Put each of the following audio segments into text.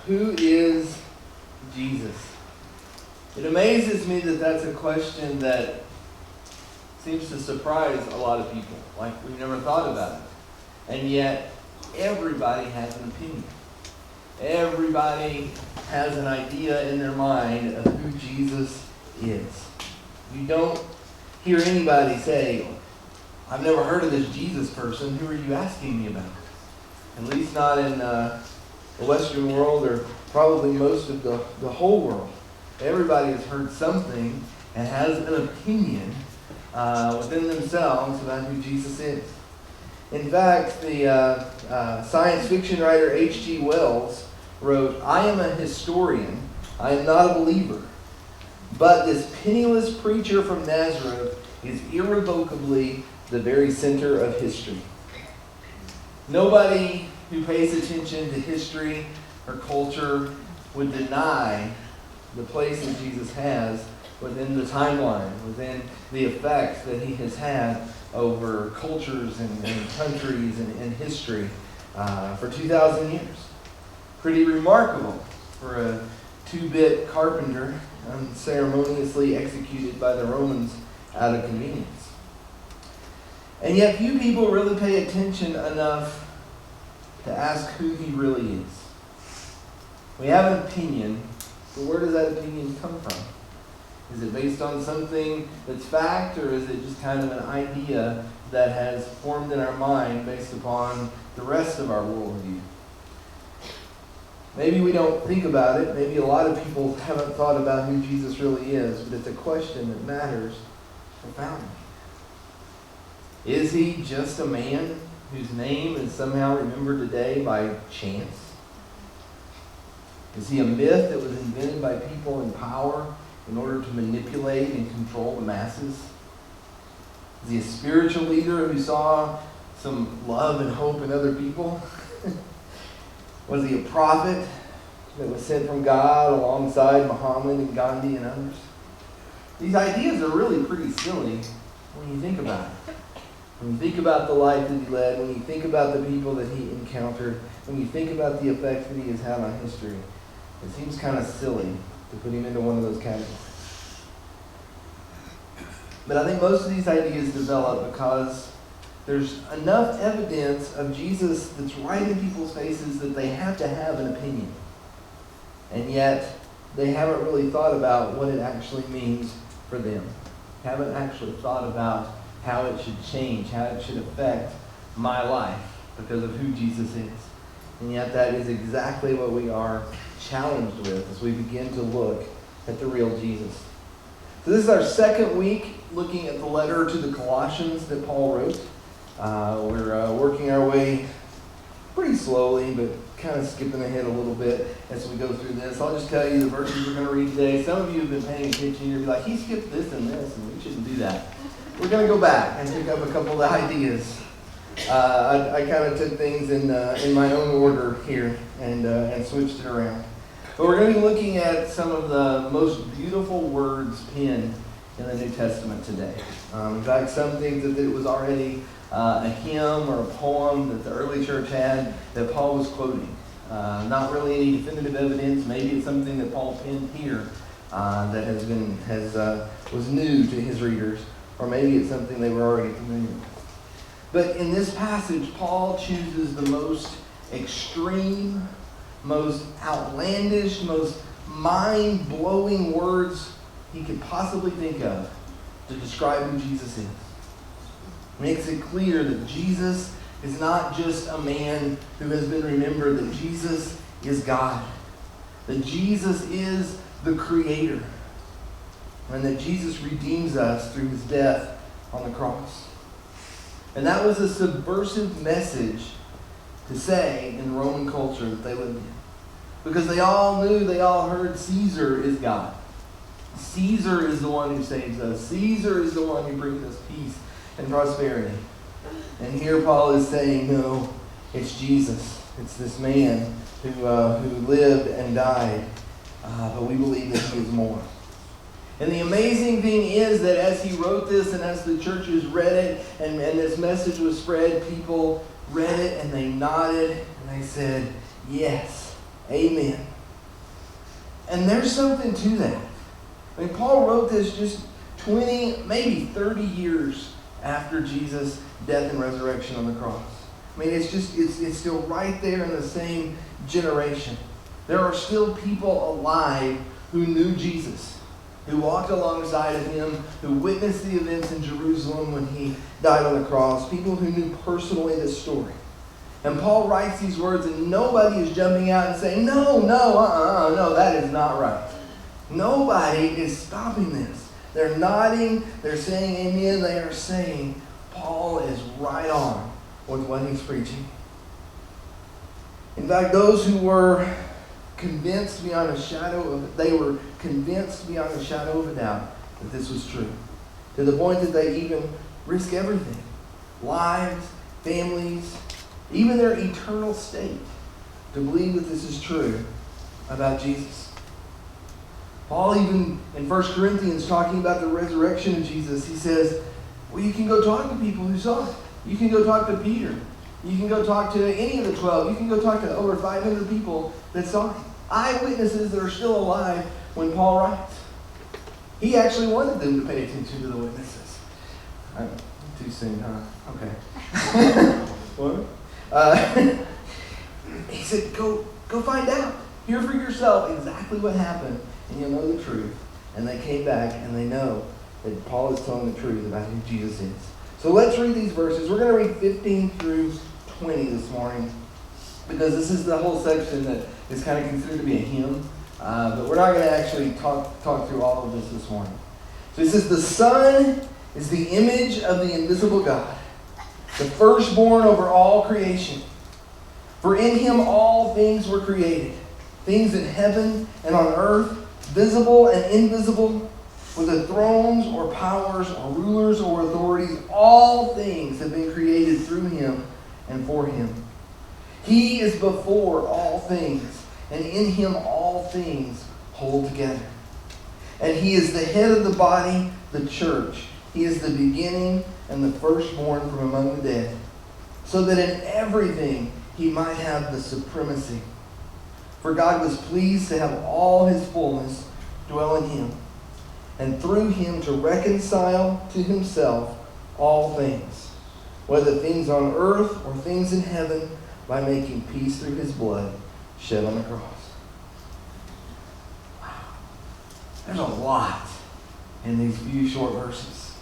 Who is Jesus? It amazes me that that's a question that seems to surprise a lot of people. Like, we've never thought about it. And yet, everybody has an opinion. Everybody has an idea in their mind of who Jesus is. You don't hear anybody say, I've never heard of this Jesus person. Who are you asking me about? At least not in the Western world, or probably most of the whole world. Everybody has heard something and has an opinion within themselves about who Jesus is. In fact, the science fiction writer H.G. Wells wrote, I am a historian. I am not a believer. But this penniless preacher from Nazareth is irrevocably the very center of history. Nobody who pays attention to history or culture would deny the place that Jesus has within the timeline, within the effects that he has had over cultures and countries and history for 2,000 years. Pretty remarkable for a 2-bit carpenter unceremoniously executed by the Romans out of convenience. And yet few people really pay attention enough to ask who he really is. We have an opinion, but where does that opinion come from? Is it based on something that's fact, or is it just kind of an idea that has formed in our mind based upon the rest of our worldview? Maybe we don't think about it. Maybe a lot of people haven't thought about who Jesus really is, but it's a question that matters profoundly. Is he just a man whose name is somehow remembered today by chance? Is he a myth that was invented by people in power in order to manipulate and control the masses? Is he a spiritual leader who saw some love and hope in other people? Was he a prophet that was sent from God alongside Muhammad and Gandhi and others? These ideas are really pretty silly when you think about it. When you think about the life that he led, when you think about the people that he encountered, when you think about the effects that he has had on history, it seems kind of silly to put him into one of those categories. But I think most of these ideas develop because there's enough evidence of Jesus that's right in people's faces that they have to have an opinion. And yet, they haven't really thought about what it actually means for them. Haven't actually thought about how it should change, how it should affect my life because of who Jesus is. And yet that is exactly what we are challenged with as we begin to look at the real Jesus. So this is our second week looking at the letter to the Colossians that Paul wrote. We're working our way pretty slowly, but kind of skipping ahead a little bit as we go through this. I'll just tell you the verses we're going to read today. Some of you have been paying attention. You'll be like, he skipped this and this, and we shouldn't do that. We're going to go back and pick up a couple of ideas. I kind of took things in my own order here and switched it around. But we're going to be looking at some of the most beautiful words penned in the New Testament today. In fact, some things that it was already a hymn or a poem that the early church had that Paul was quoting. Not really any definitive evidence. Maybe it's something that Paul penned here that was new to his readers, or maybe it's something they were already familiar with. But in this passage, Paul chooses the most extreme, most outlandish, most mind-blowing words he could possibly think of to describe who Jesus is. Makes it clear that Jesus is not just a man who has been remembered, that Jesus is God, that Jesus is the Creator, and that Jesus redeems us through his death on the cross. And that was a subversive message to say in Roman culture that they lived in. Because they all heard Caesar is God. Caesar is the one who saves us. Caesar is the one who brings us peace and prosperity. And here Paul is saying, no, it's Jesus. It's this man who lived and died. But we believe that he is more. And the amazing thing is that as he wrote this and as the churches read it and this message was spread, people read it and they nodded and they said, yes, Amen. And there's something to that. I mean, Paul wrote this just 20, maybe 30 years after Jesus' death and resurrection on the cross. I mean, it's still right there in the same generation. There are still people alive who knew Jesus, who walked alongside of him, who witnessed the events in Jerusalem when he died on the cross, people who knew personally this story. And Paul writes these words, and nobody is jumping out and saying, no, that is not right. Nobody is stopping this. They're nodding, they're saying amen, they are saying Paul is right on with what he's preaching. In fact, those who were convinced beyond a shadow of a doubt that this was true, to the point that they even risk everything, lives, families, even their eternal state, to believe that this is true about Jesus. Paul, even in 1 Corinthians, talking about the resurrection of Jesus, he says, well, you can go talk to people who saw it. You can go talk to Peter. You can go talk to any of the 12. You can go talk to over 500 people that saw him. Eyewitnesses that are still alive when Paul writes. He actually wanted them to pay attention to the witnesses. Too soon, huh? Okay. What? He said, go find out. Hear for yourself exactly what happened, and you'll know the truth. And they came back, and they know that Paul is telling the truth about who Jesus is. So let's read these verses. We're going to read 15 through 20 this morning, because this is the whole section that is kind of considered to be a hymn. But we're not going to actually talk through all of this morning. So it says, the Son is the image of the invisible God, the firstborn over all creation. For in him all things were created, things in heaven and on earth, visible and invisible, whether thrones or powers or rulers or authorities, all things have been created through him and for him. He is before all things, and in him all things hold together. And he is the head of the body, the church. He is the beginning and the firstborn from among the dead, so that in everything he might have the supremacy. For God was pleased to have all his fullness dwell in him, and through him to reconcile to himself all things, whether things on earth or things in heaven, by making peace through his blood shed on the cross. Wow. There's a lot in these few short verses.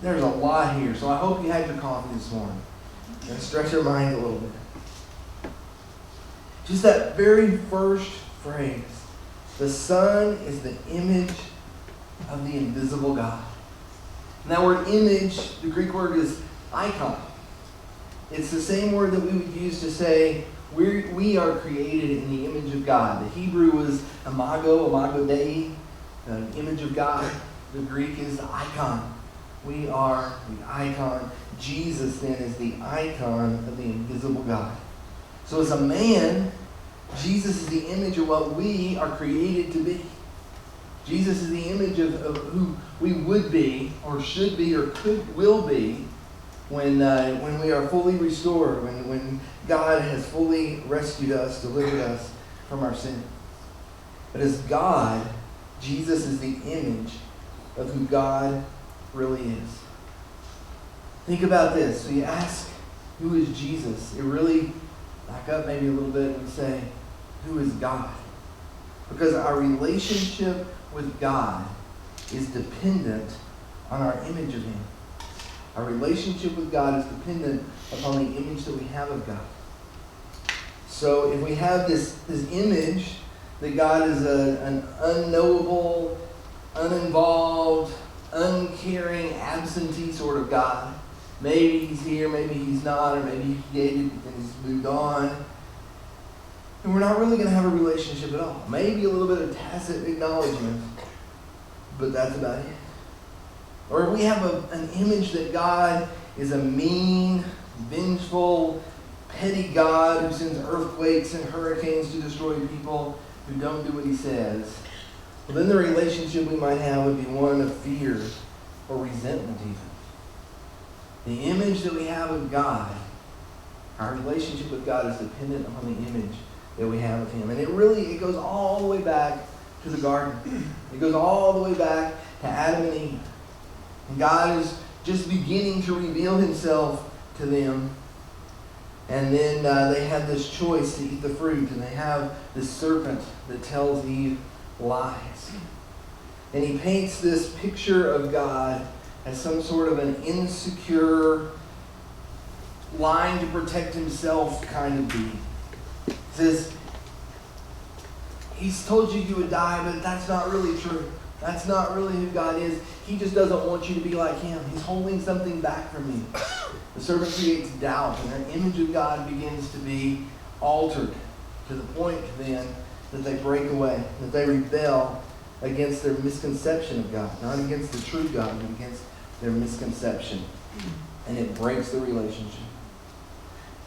There's a lot here, so I hope you had your coffee this morning and stretch your mind a little bit. Just that very first phrase, the Son is the image of the invisible God. And that word image, the Greek word is icon. It's the same word that we would use to say we are created in the image of God. The Hebrew was imago Dei, the image of God. The Greek is the icon. We are the icon. Jesus then is the icon of the invisible God. So as a man, Jesus is the image of what we are created to be. Jesus is the image of who we would be, or should be, or will be when we are fully restored, when God has fully rescued us, delivered us from our sin. But as God, Jesus is the image of who God really is. Think about this. So you ask, who is Jesus? It really, back up maybe a little bit and say, who is God? Because our relationship with God is dependent on our image of him. Our relationship with God is dependent upon the image that we have of God. So if we have this image that God is an unknowable, uninvolved, uncaring, absentee sort of God, maybe he's here, maybe he's not, or maybe he created and he's moved on, and we're not really going to have a relationship at all. Maybe a little bit of tacit acknowledgement, but that's about it. Or we have an image that God is a mean, vengeful, petty God who sends earthquakes and hurricanes to destroy people who don't do what he says. Well, then the relationship we might have would be one of fear or resentment even. The image that we have of God, our relationship with God is dependent upon the image that we have of him. And it goes all the way back to the garden. It goes all the way back to Adam and Eve. And God is just beginning to reveal himself to them. And then they have this choice to eat the fruit. And they have this serpent that tells Eve lies. And he paints this picture of God as some sort of an insecure, lying to protect himself kind of being. He says, he's told you would die, but that's not really true. That's not really who God is. He just doesn't want you to be like him. He's holding something back from you. The serpent creates doubt, and their image of God begins to be altered to the point then that they break away, that they rebel against their misconception of God. Not against the true God, but against their misconception. And it breaks the relationship.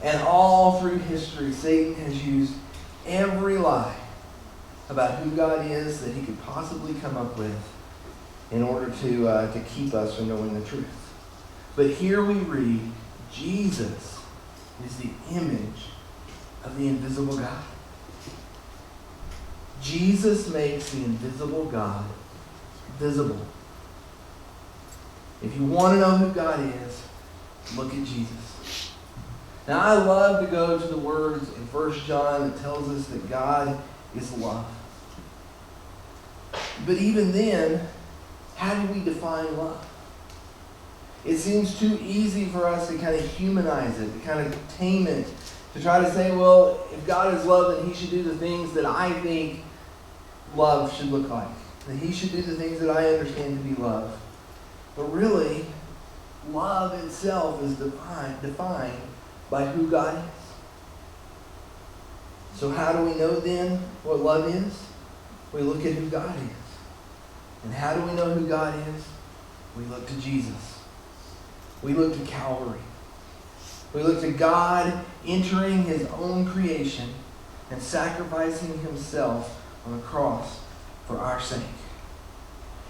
And all through history, Satan has used every lie about who God is that he could possibly come up with in order to keep us from knowing the truth. But here we read, Jesus is the image of the invisible God. Jesus makes the invisible God visible. If you want to know who God is, look at Jesus. Now, I love to go to the words in 1 John that tells us that God is love. But even then, how do we define love? It seems too easy for us to kind of humanize it, to kind of tame it, to try to say, well, if God is love, then he should do the things that I think love should look like. That he should do the things that I understand to be love. But really, love itself is defined by who God is. So how do we know then what love is? We look at who God is. And how do we know who God is? We look to Jesus. We look to Calvary. We look to God entering his own creation and sacrificing himself on the cross for our sake.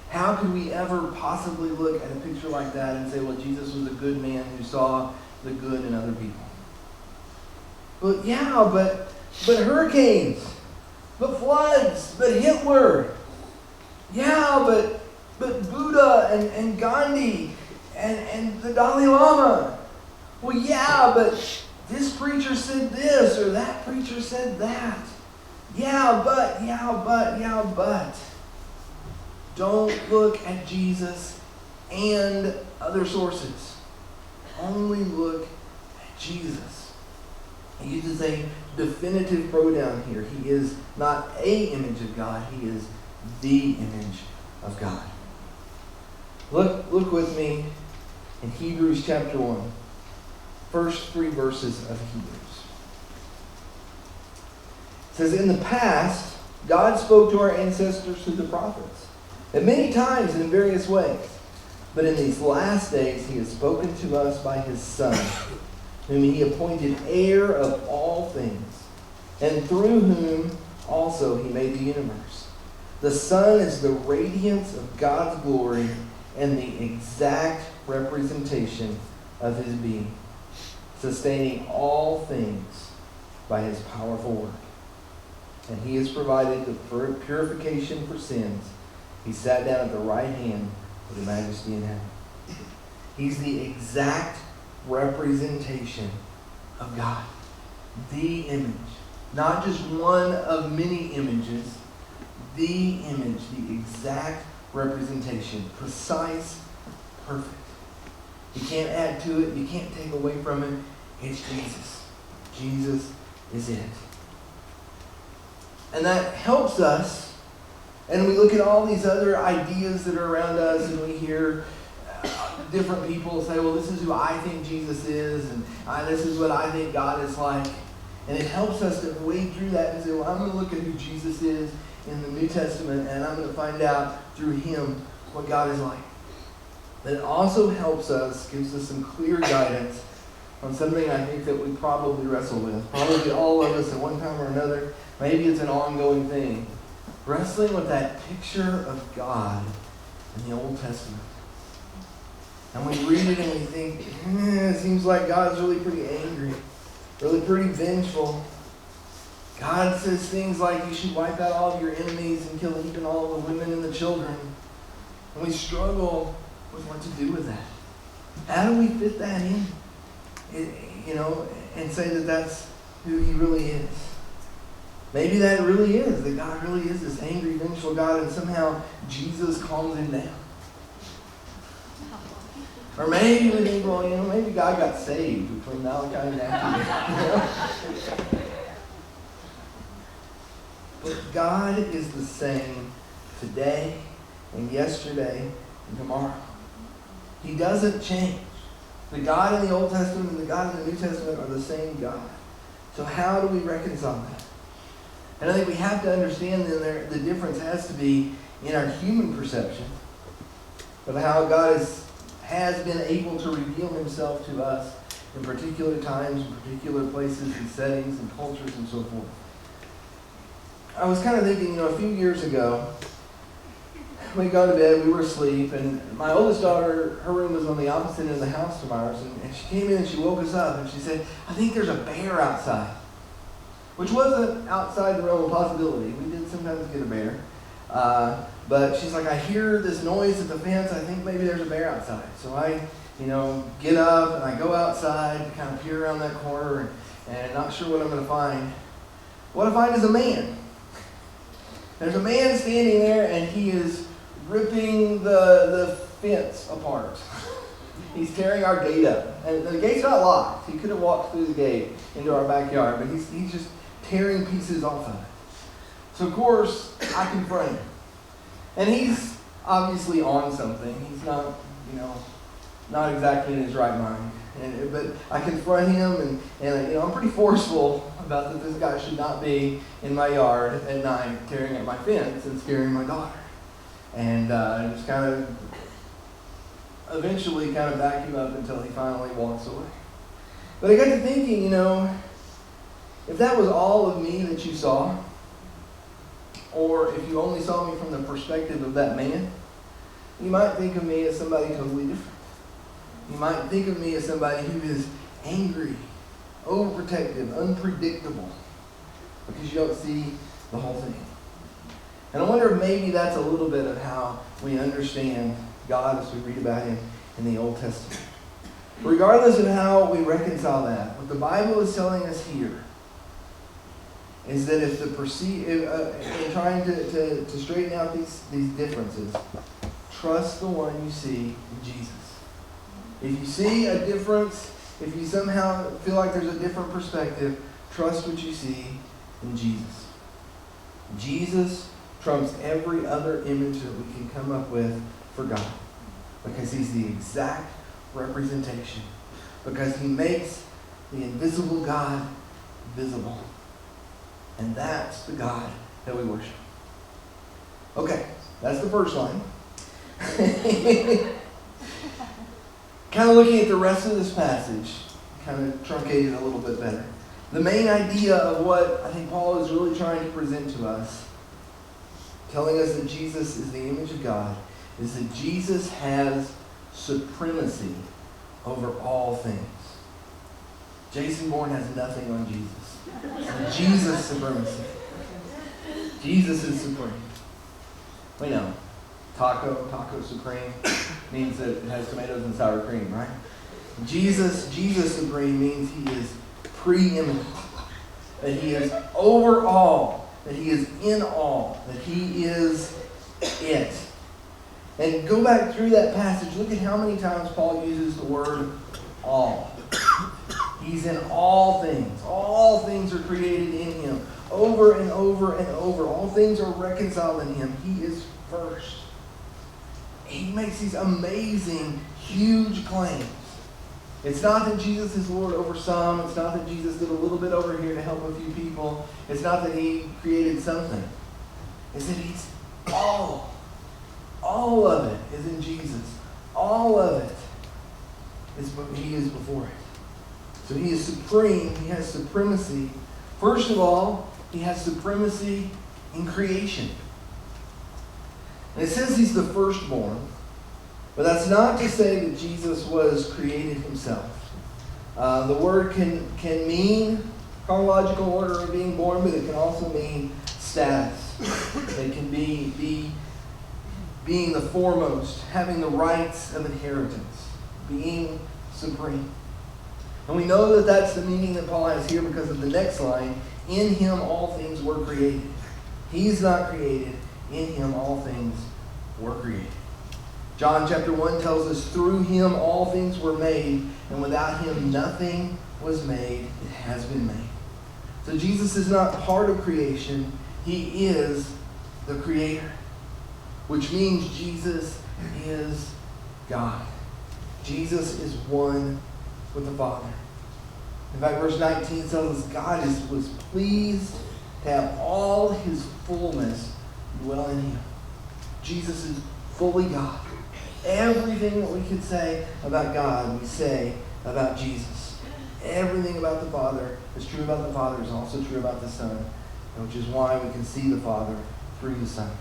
How could we ever possibly look at a picture like that and say, well, Jesus was a good man who saw the good in other people? But yeah, but hurricanes, but floods, but Hitler. Yeah, but Buddha and Gandhi and the Dalai Lama. Well, yeah, but this preacher said this or that preacher said that. Yeah, but. Don't look at Jesus and other sources. Only look at Jesus. He uses a definitive pronoun here. He is not a image of God. He is the image of God. Look with me in Hebrews chapter 1. First 3 verses of Hebrews. It says, in the past, God spoke to our ancestors through the prophets, and many times in various ways. But in these last days, he has spoken to us by his Son, whom he appointed heir of all things, and through whom also he made the universe. The Son is the radiance of God's glory and the exact representation of his being, sustaining all things by his powerful work. And he has provided the purification for sins. He sat down at the right hand of the majesty in heaven. He's the exact representation of God. The image. Not just one of many images. The image. The exact representation. Precise. Perfect. You can't add to it. You can't take away from it. It's Jesus. Jesus is it. And that helps us. And we look at all these other ideas that are around us, and we hear different people say, well, this is who I think Jesus is, and this is what I think God is like. And it helps us to wade through that and say, well, I'm going to look at who Jesus is in the New Testament, and I'm going to find out through him what God is like. But it also helps us, gives us some clear guidance on something I think that we probably wrestle with. Probably all of us at one time or another. Maybe it's an ongoing thing. Wrestling with that picture of God in the Old Testament. And we read it and we think, it seems like God's really pretty angry, really pretty vengeful. God says things like you should wipe out all of your enemies and kill even all the women and the children. And we struggle with what to do with that. How do we fit that in? And say that that's who he really is. Maybe that really is, that God really is this angry, vengeful God, and somehow Jesus calms him down. Or maybe we think, well, maybe God got saved between Malachi and Matthew. But God is the same today and yesterday and tomorrow. He doesn't change. The God in the Old Testament and the God in the New Testament are the same God. So how do we reconcile that? And I think we have to understand that the difference has to be in our human perception of how God has been able to reveal himself to us in particular times, in particular places and settings and cultures and so forth. I was kind of thinking, a few years ago, we got to bed, we were asleep, and my oldest daughter, her room was on the opposite end of the house from ours, and she came in and she woke us up, and she said, I think there's a bear outside. Which wasn't outside the realm of possibility. We did sometimes get a bear. But she's like, I hear this noise at the fence. I think maybe there's a bear outside. So I, get up and I go outside, kind of peer around that corner and not sure what I'm going to find. What I find is a man. There's a man standing there and he is ripping the fence apart. He's tearing our gate up. And the gate's not locked. He could have walked through the gate into our backyard, but he's just tearing pieces off of it. So, of course, I confront him. And he's obviously on something. He's not, not exactly in his right mind. But I confront him, and I'm pretty forceful about that this guy should not be in my yard at night tearing at my fence and scaring my daughter. And just kind of eventually kind of back him up until he finally walks away. But I got to thinking, if that was all of me that you saw, or if you only saw me from the perspective of that man, you might think of me as somebody totally different. You might think of me as somebody who is angry, overprotective, unpredictable, because you don't see the whole thing. And I wonder if maybe that's a little bit of how we understand God as we read about him in the Old Testament. Regardless of how we reconcile that, what the Bible is telling us here is that if in trying to straighten out these differences, trust the one you see in Jesus. If you see a difference, if you somehow feel like there's a different perspective, trust what you see in Jesus. Jesus trumps every other image that we can come up with for God, because he's the exact representation, because he makes the invisible God visible. And that's the God that we worship. Okay, that's the first line. Kind of looking at the rest of this passage, kind of truncated a little bit better. The main idea of what I think Paul is really trying to present to us, telling us that Jesus is the image of God, is that Jesus has supremacy over all things. Jason Bourne has nothing on Jesus. Jesus' supremacy. Jesus is supreme. We know. Taco supreme means that it has tomatoes and sour cream, right? Jesus supreme means he is preeminent. That he is over all. That he is in all. That he is it. And go back through that passage. Look at how many times Paul uses the word all. He's in all things. All things are created in him. Over and over and over. All things are reconciled in him. He is first. He makes these amazing, huge claims. It's not that Jesus is Lord over some. It's not that Jesus did a little bit over here to help a few people. It's not that he created something. It's that he's all. All of it is in Jesus. All of it he is before it. So he is supreme. He has supremacy. First of all, he has supremacy in creation. And it says he's the firstborn, but that's not to say that Jesus was created himself. The word can mean chronological order of being born, but it can also mean status. It can be being the foremost, having the rights of inheritance, being supreme. And we know that that's the meaning that Paul has here because of the next line, in him all things were created. He's not created. In him all things were created. John chapter 1 tells us, through him all things were made, and without him nothing was made. It has been made. So Jesus is not part of creation. He is the creator, which means Jesus is God. Jesus is one with the Father. In fact, verse 19 tells us God was pleased to have all his fullness dwell in him. Jesus is fully God. Everything that we could say about God, we say about Jesus. Everything about the Father is true about the Father is also true about the Son, which is why we can see the Father through the Son.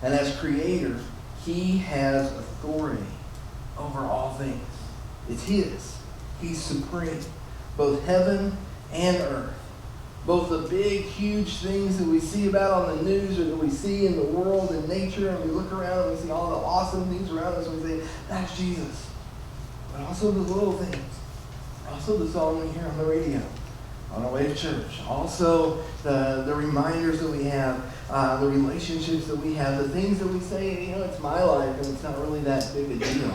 And as creator, he has authority over all things. It's his. He's supreme. Both heaven and earth. Both the big, huge things that we see about on the news or that we see in the world and nature, and we look around and we see all the awesome things around us and we say, that's Jesus. But also the little things. Also the song we hear on the radio on our way to church. Also the reminders that we have, the relationships that we have, the things that we say, it's my life and it's not really that big a deal.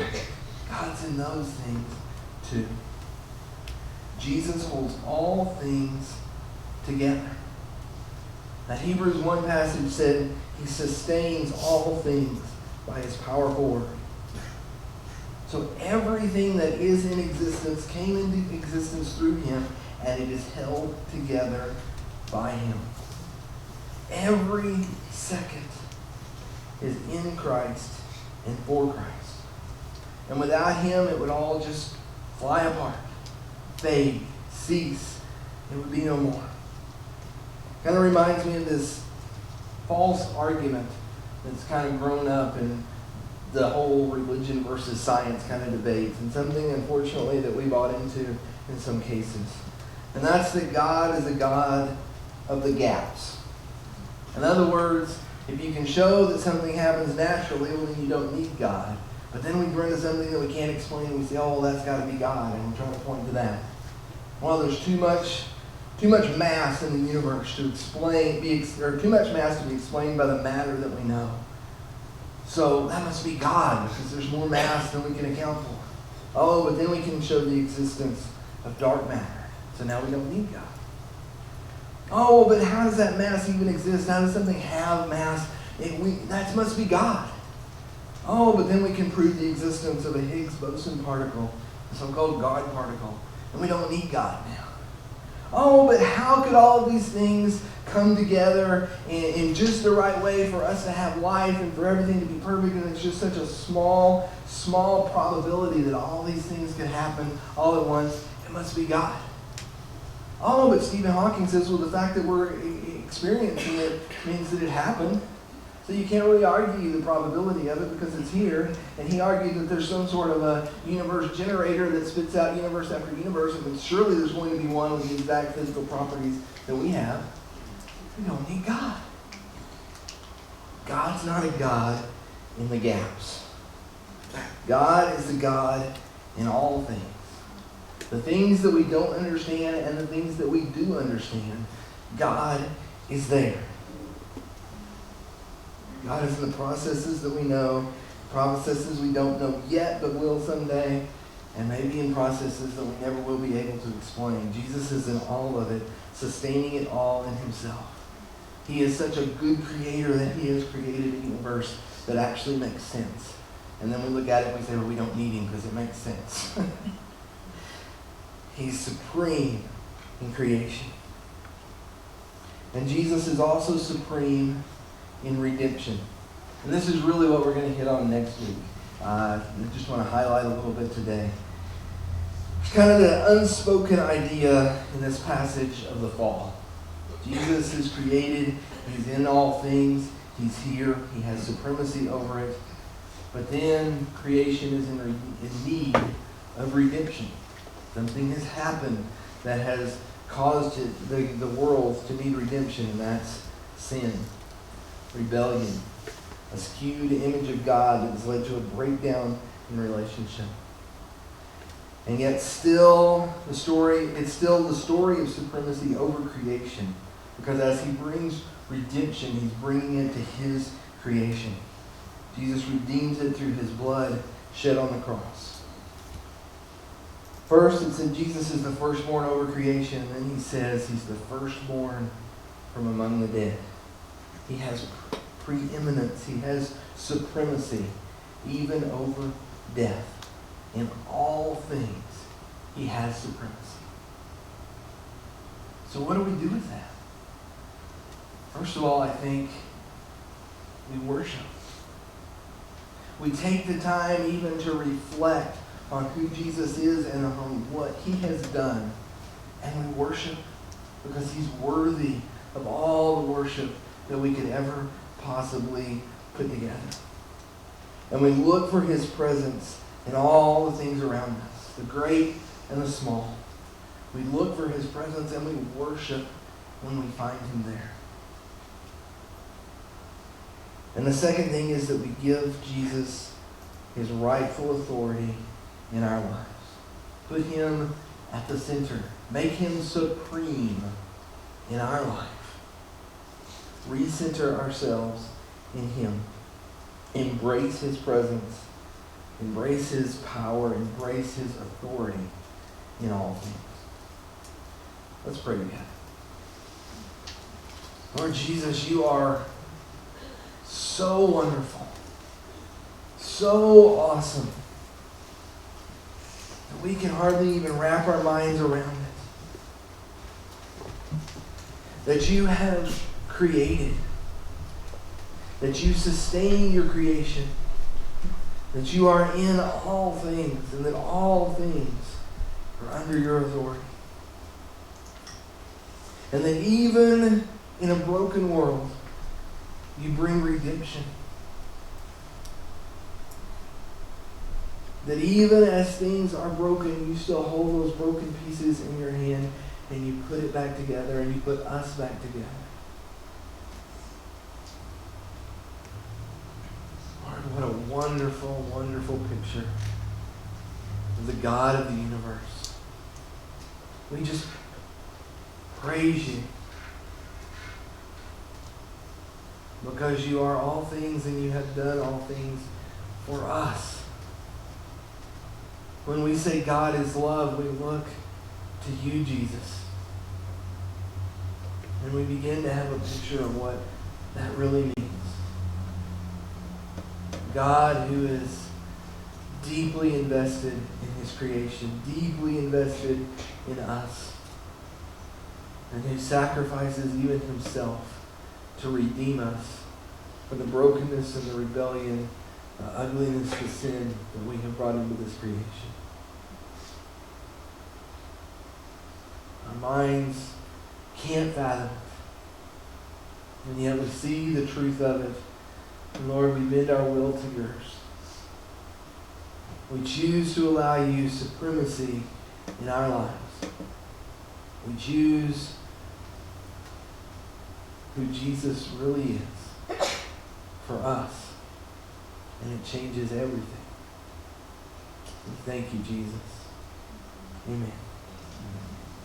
God's in those things too. Jesus holds all things together. That Hebrews 1 passage said he sustains all things by his powerful word. So everything that is in existence came into existence through him, and it is held together by him. Every second is in Christ and for Christ. And without him, it would all just fly apart, fade, cease. It would be no more. Kind of reminds me of this false argument that's kind of grown up in the whole religion versus science kind of debates, and something, unfortunately, that we bought into in some cases. And that's that God is a God of the gaps. In other words, if you can show that something happens naturally, well, then you don't need God. But then we bring to something that we can't explain, and we say, oh, well, that's got to be God, and we're trying to point to that. Well, there's too much mass in the universe to explain, or too much mass to be explained by the matter that we know. So that must be God, because there's more mass than we can account for. Oh, but then we can show the existence of dark matter. So now we don't need God. Oh, but how does that mass even exist? How does something have mass? That must be God. Oh, but then we can prove the existence of a Higgs boson particle, the so-called God particle. And we don't need God now. Oh, but how could all of these things come together in just the right way for us to have life and for everything to be perfect? And it's just such a small probability that all these things could happen all at once. It must be God. Oh, but Stephen Hawking says, well, the fact that we're experiencing it means that it happened. So you can't really argue the probability of it because it's here. And he argued that there's some sort of a universe generator that spits out universe after universe, and surely there's going to be one with the exact physical properties that we have. We don't need God. God's not a God in the gaps. God is a God in all things. The things that we don't understand and the things that we do understand, God is there. God is in the processes that we know, processes we don't know yet but will someday, and maybe in processes that we never will be able to explain. Jesus is in all of it, sustaining it all in himself. He is such a good creator that he has created a universe that actually makes sense. And then we look at it and we say, well, we don't need him because it makes sense. He's supreme in creation. And Jesus is also supreme in redemption. And this is really what we're going to hit on next week. I just want to highlight a little bit today. It's kind of the unspoken idea in this passage of the fall. Jesus is created. He's in all things. He's here. He has supremacy over it. But then creation is in need of redemption. Something has happened that has caused the world to need redemption, and that's sin, rebellion, a skewed image of God that has led to a breakdown in relationship. And yet it's still the story of supremacy over creation. Because as he brings redemption, he's bringing it to his creation. Jesus redeems it through his blood shed on the cross. First, it said Jesus is the firstborn over creation. And then he says he's the firstborn from among the dead. He has preeminence. He has supremacy, even over death. In all things, he has supremacy. So what do we do with that? First of all, I think we worship. We take the time even to reflect on who Jesus is and on what he has done. And we worship because he's worthy of all the worship that we could ever possibly put together. And we look for his presence in all the things around us, the great and the small. We look for his presence and we worship when we find him there. And the second thing is that we give Jesus his rightful authority in our lives. Put him at the center. Make him supreme in our life. Recenter ourselves in him. Embrace his presence. Embrace his power. Embrace his authority in all things. Let's pray together. Lord Jesus, you are so wonderful, so awesome, that we can hardly even wrap our minds around it. That you have created, that you sustain your creation, that you are in all things, and that all things are under your authority. And that even in a broken world, you bring redemption. That even as things are broken, you still hold those broken pieces in your hand and you put it back together and you put us back together. Lord, what a wonderful, wonderful picture of the God of the universe. We just praise you. Because you are all things and you have done all things for us. When we say God is love, we look to you, Jesus. And we begin to have a picture of what that really means. God who is deeply invested in his creation, deeply invested in us, and who sacrifices even himself to redeem us from the brokenness and the rebellion, the ugliness, the sin that we have brought into this creation. Our minds can't fathom it, and yet we see the truth of it. And Lord, we bend our will to yours. We choose to allow you supremacy in our lives. We choose who Jesus really is for us. And it changes everything. We thank you, Jesus. Amen.